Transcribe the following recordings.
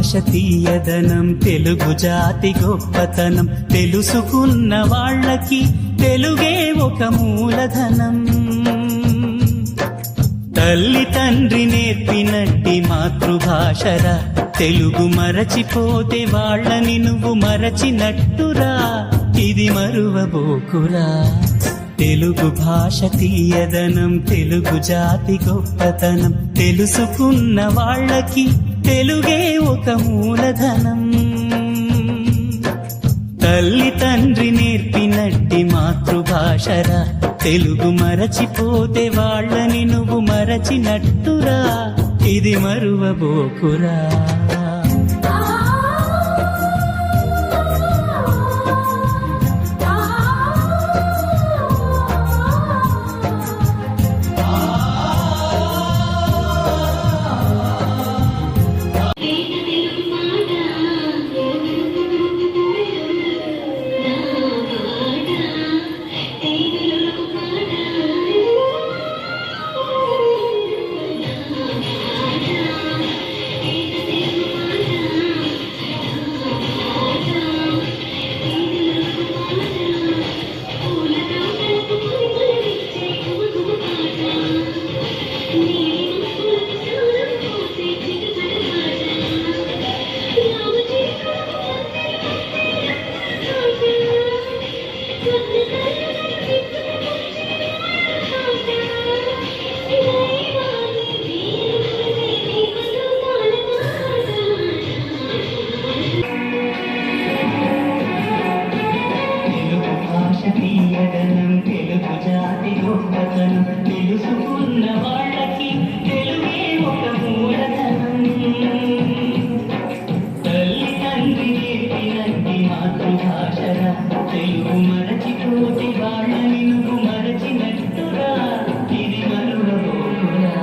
భాష తీయదనం, తెలుగు జాతి గొప్పతనం, తెలుసుకున్న వాళ్ళకి తెలుగే ఒక మూలధనం. తల్లి తండ్రి నేర్పినట్టి మాతృభాషరా, తెలుగు మరచిపోతే వాళ్ళని నువ్వు మరచినట్టురా, ఇది మరువబోకురా. తెలుగు భాష తీయదనం, తెలుగు జాతి గొప్పతనం, తెలుసుకున్న వాళ్ళకి తెలుగే ఒక మూలధనం. తల్లి తండ్రి నేర్పినట్టి మాతృభాషరా, తెలుగు మరచిపోతే వాళ్ళని నువ్వు మరచినట్టురా, ఇది మరువబోకురా. తెలుగు జాతి గొప్పతనం, తెలుసుకున్న వాళ్ళకి తెలుగే ఒక మూలధనం. తల్లి తండ్రి నేర్పినట్టి మాతృభాషరా, తెలుగు మరచిపోతే వాళ్ళని నువ్వు మరచినట్టురా, ఇది మరువబోకురా.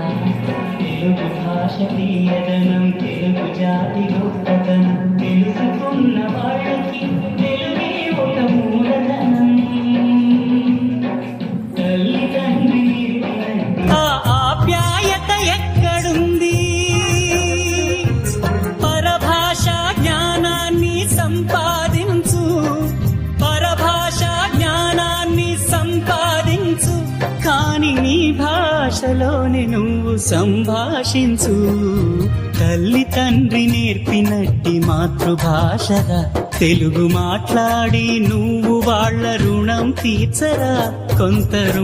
తెలుగు భాష తీయదనం, తెలుగు జాతి గొప్పతనం, తెలుసుకున్న వాళ్ళకి తెలుగే ఒక మూలధనం. ఆ ఆప్యాయత ఎక్కడుంది? పరభాషా జ్ఞానాన్ని సంపాదించు, పరభాషా జ్ఞానాన్ని సంపాదించు, కాని నీ భాషలోనే నువ్వు సంభాషించు. తల్లి తండ్రి నేర్పినట్టి మాతృభాషరా, తెలుగు మాట్లాడి నువ్వు వాళ్ళ రుణం తీర్చరా. కొంత